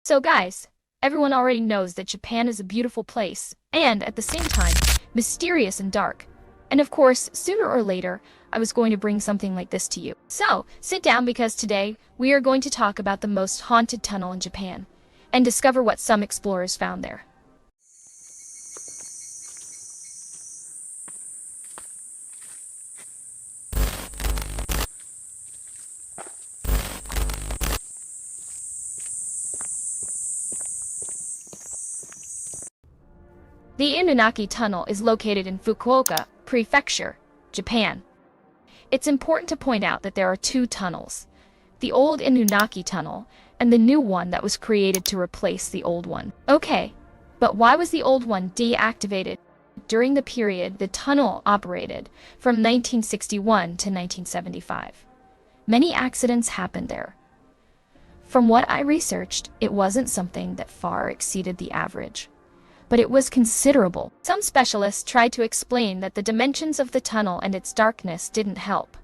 So guys, everyone already knows that Japan is a beautiful place, and at the same time, mysterious and dark. And of course, sooner or later, I was going to bring something like this to you. So, sit down because today, we are going to talk about the most haunted tunnel in Japan, and discover what some explorers found there. The Inunaki Tunnel is located in Fukuoka Prefecture, Japan. It's important to point out that there are two tunnels, the old Inunaki Tunnel and the new one that was created to replace the old one. Okay, but why was the old one deactivated? During the period the tunnel operated from 1961 to 1975. Many accidents happened there. From what I researched, it wasn't something that far exceeded the average, but it was considerable. Some specialists tried to explain that the dimensions of the tunnel and its darkness didn't help.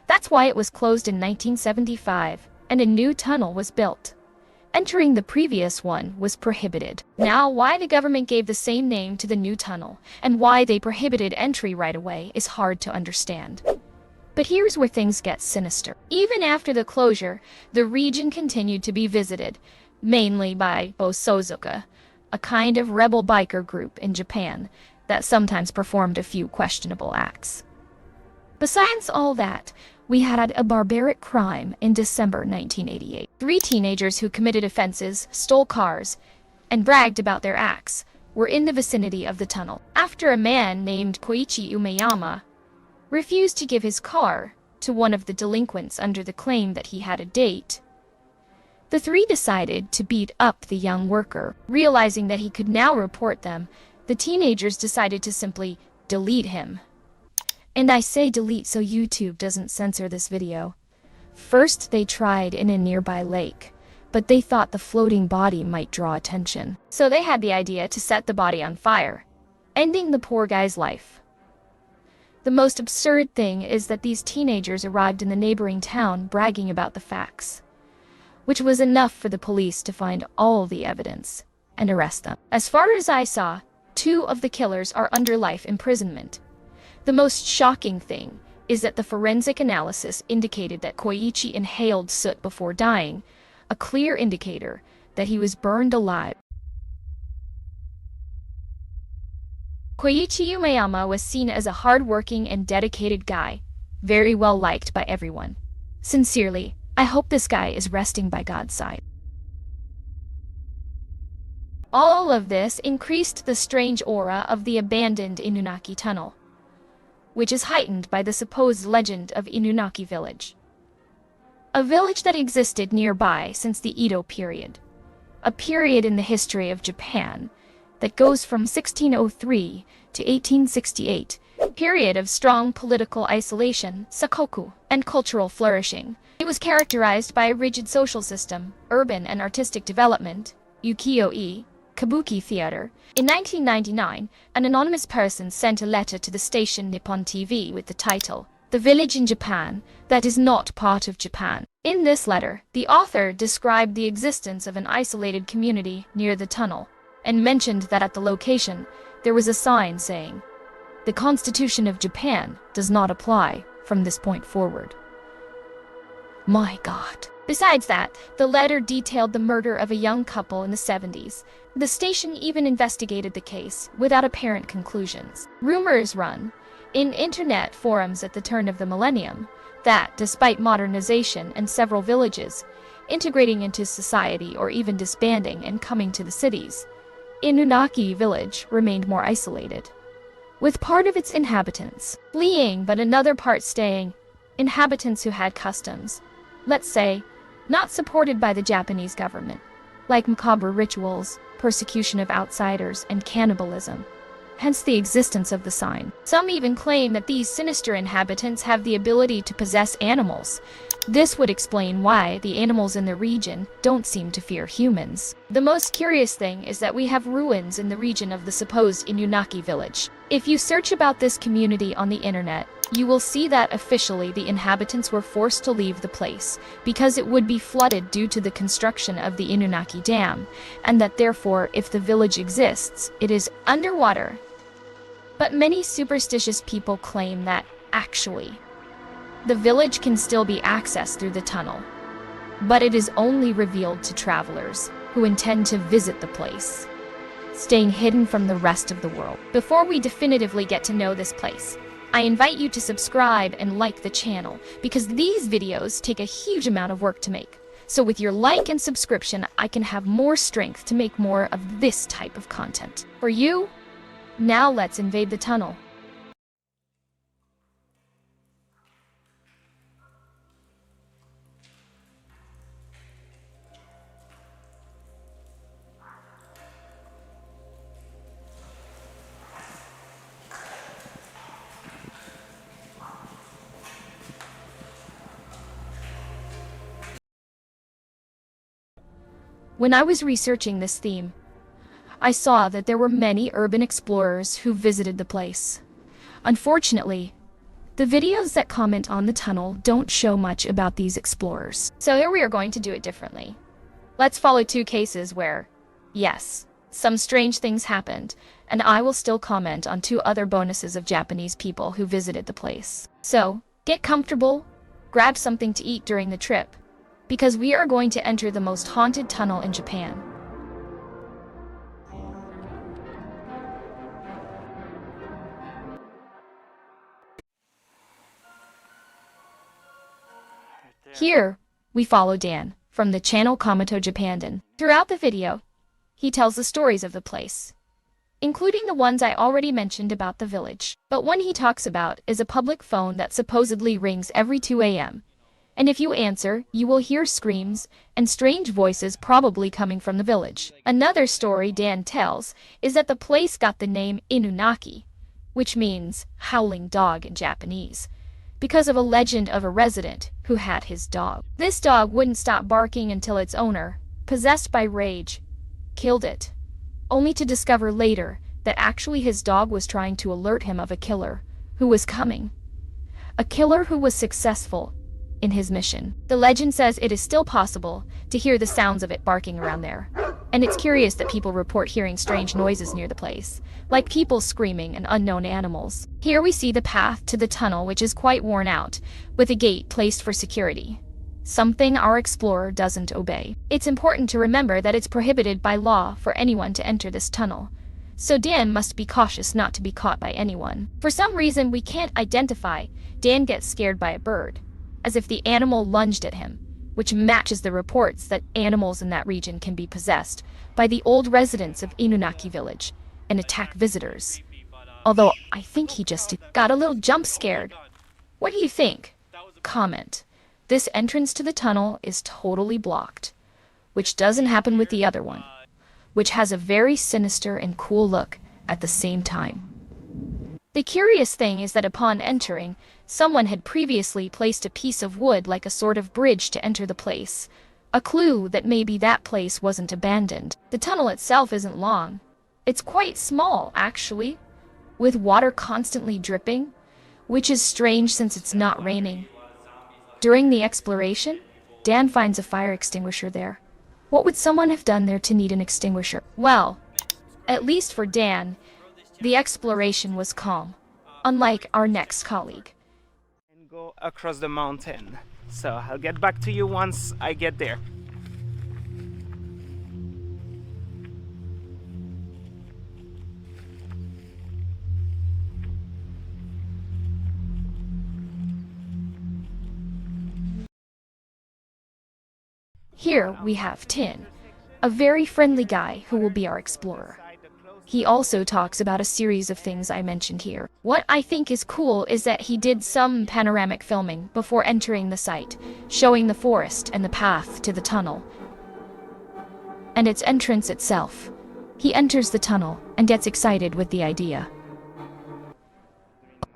That's why it was closed in 1975, and a new tunnel was built. Entering the previous one was prohibited. Now, why the government gave the same name to the new tunnel, and why they prohibited entry right away is hard to understand. But here's where things get sinister. Even after the closure, the region continued to be visited, mainly by Osozuka, a kind of rebel biker group in Japan that sometimes performed a few questionable acts. Besides all that, we had a barbaric crime in December 1988. 3 teenagers who committed offenses, stole cars, and bragged about their acts were in the vicinity of the tunnel. After a man named Koichi Umeyama refused to give his car to one of the delinquents under the claim that he had a date, the 3 decided to beat up the young worker. Realizing that he could now report them, the teenagers decided to simply delete him. And I say delete so YouTube doesn't censor this video. First, they tried in a nearby lake, but they thought the floating body might draw attention. So they had the idea to set the body on fire, ending the poor guy's life. The most absurd thing is that these teenagers arrived in the neighboring town bragging about the facts, which was enough for the police to find all the evidence and arrest them. As far as I saw, 2 of the killers are under life imprisonment. The most shocking thing is that the forensic analysis indicated that Koichi inhaled soot before dying, a clear indicator that he was burned alive. Koichi Umeyama was seen as a hard-working and dedicated guy, very well liked by everyone. Sincerely, I hope this guy is resting by God's side. All of this increased the strange aura of the abandoned Inunaki Tunnel, which is heightened by the supposed legend of Inunaki Village, a village that existed nearby since the Edo period, a period in the history of Japan that goes from 1603 to 1868, a period of strong political isolation, sakoku, and cultural flourishing. It was characterized by a rigid social system, urban and artistic development, ukiyo-e, kabuki theater. In 1999, an anonymous person sent a letter to the station Nippon TV with the title, "The Village in Japan That Is Not Part of Japan." In this letter, the author described the existence of an isolated community near the tunnel, and mentioned that at the location, there was a sign saying, "The Constitution of Japan does not apply from this point forward." My God. Besides that, the letter detailed the murder of a young couple in the 70s. The station even investigated the case without apparent conclusions. Rumors run in internet forums at the turn of the millennium that, despite modernization and several villages integrating into society or even disbanding and coming to the cities, Inunaki village remained more isolated, with part of its inhabitants fleeing but another part staying, inhabitants who had customs, let's say, not supported by the Japanese government, like macabre rituals, persecution of outsiders, and cannibalism. Hence the existence of the sign. Some even claim that these sinister inhabitants have the ability to possess animals. This would explain why the animals in the region don't seem to fear humans. The most curious thing is that we have ruins in the region of the supposed Inunaki village. If you search about this community on the internet, you will see that officially the inhabitants were forced to leave the place because it would be flooded due to the construction of the Inunaki Dam, and that therefore, if the village exists, it is underwater. But many superstitious people claim that, actually, the village can still be accessed through the tunnel, but it is only revealed to travelers who intend to visit the place, staying hidden from the rest of the world. Before we definitively get to know this place, I invite you to subscribe and like the channel because these videos take a huge amount of work to make. So with your like and subscription, I can have more strength to make more of this type of content. For you, now let's invade the tunnel. When I was researching this theme, I saw that there were many urban explorers who visited the place. Unfortunately, the videos that comment on the tunnel don't show much about these explorers. So here we are going to do it differently. Let's follow two cases where, yes, some strange things happened, and I will still comment on two other bonuses of Japanese people who visited the place. So, get comfortable, grab something to eat during the trip, because we are going to enter the most haunted tunnel in Japan. Here, we follow Dan from the channel Komoto Japandan. Throughout the video, he tells the stories of the place, including the ones I already mentioned about the village. But one he talks about is a public phone that supposedly rings every 2 a.m. And if you answer, you will hear screams and strange voices probably coming from the village. Another story Dan tells is that the place got the name Inunaki, which means howling dog in Japanese, because of a legend of a resident who had his dog. This dog wouldn't stop barking until its owner, possessed by rage, killed it, only to discover later that actually his dog was trying to alert him of a killer who was coming. A killer who was successful in his mission. The legend says it is still possible to hear the sounds of it barking around there. And it's curious that people report hearing strange noises near the place, like people screaming and unknown animals. Here we see the path to the tunnel, which is quite worn out, with a gate placed for security, something our explorer doesn't obey. It's important to remember that it's prohibited by law for anyone to enter this tunnel, so Dan must be cautious not to be caught by anyone. For some reason we can't identify, Dan gets scared by a bird, as if the animal lunged at him, which matches the reports that animals in that region can be possessed by the old residents of Inunaki village and attack visitors. Although I think he just got a little jump scared. What do you think? Comment. This entrance to the tunnel is totally blocked, which doesn't happen with the other one, which has a very sinister and cool look at the same time. The curious thing is that upon entering, someone had previously placed a piece of wood like a sort of bridge to enter the place, a clue that maybe that place wasn't abandoned. The tunnel itself isn't long. It's quite small, actually, with water constantly dripping, which is strange since it's not raining. During the exploration, Dan finds a fire extinguisher there. What would someone have done there to need an extinguisher? Well, at least for Dan, the exploration was calm, unlike our next colleague. And go across the mountain. So I'll get back to you once I get there. Here we have Tin, a very friendly guy who will be our explorer. He also talks about a series of things I mentioned here. What I think is cool is that he did some panoramic filming before entering the site, showing the forest and the path to the tunnel, and its entrance itself. He enters the tunnel and gets excited with the idea.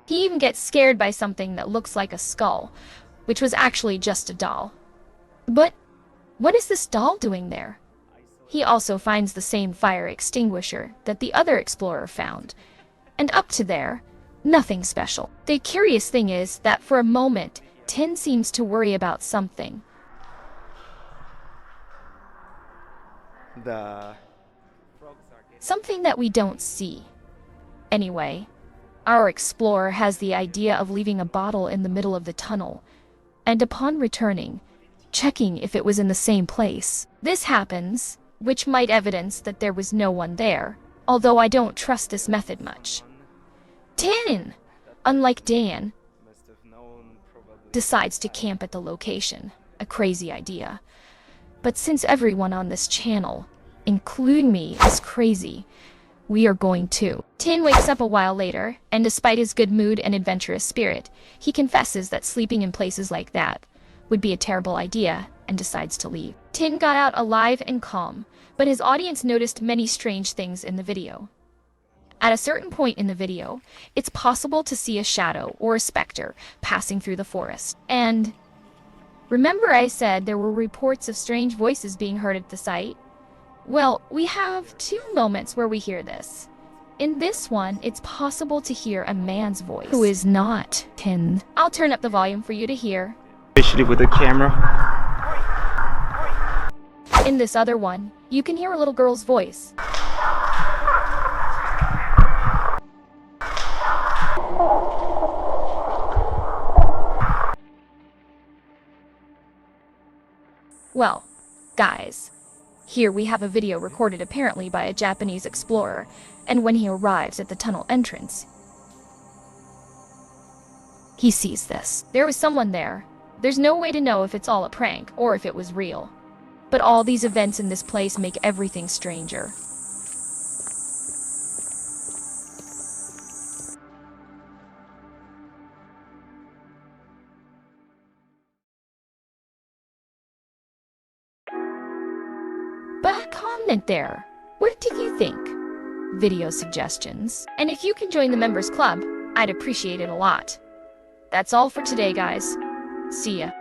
He even gets scared by something that looks like a skull, which was actually just a doll. But what is this doll doing there? He also finds the same fire extinguisher that the other explorer found, And up to there, nothing special. The curious thing is that for a moment, Tin seems to worry about something. The Something that we don't see. Anyway, our explorer has the idea of leaving a bottle in the middle of the tunnel, and upon returning, checking if it was in the same place. This happens, which might evidence that there was no one there, although I don't trust this method much. Tin, unlike Dan, must have known probably. decides to camp at the location. A crazy idea. But since everyone on this channel, including me, is crazy, we are going to. Tin wakes up a while later, and despite his good mood and adventurous spirit, he confesses that sleeping in places like that would be a terrible idea and decides to leave. Tin got out alive and calm, but his audience noticed many strange things in the video. At a certain point in the video, it's possible to see a shadow or a specter passing through the forest. And remember I said there were reports of strange voices being heard at the site? Well, we have two moments where we hear this. In this one, it's possible to hear a man's voice, who is not Tin. I'll turn up the volume for you to hear. Especially with the camera. In this other one, you can hear a little girl's voice. Well, guys, here we have a video recorded apparently by a Japanese explorer, and when he arrives at the tunnel entrance, he sees this. There was someone there. There's no way to know if it's all a prank or if it was real. But all these events in this place make everything stranger. But comment there. What do you think? Video suggestions. And if you can join the members club, I'd appreciate it a lot. That's all for today, guys. See ya.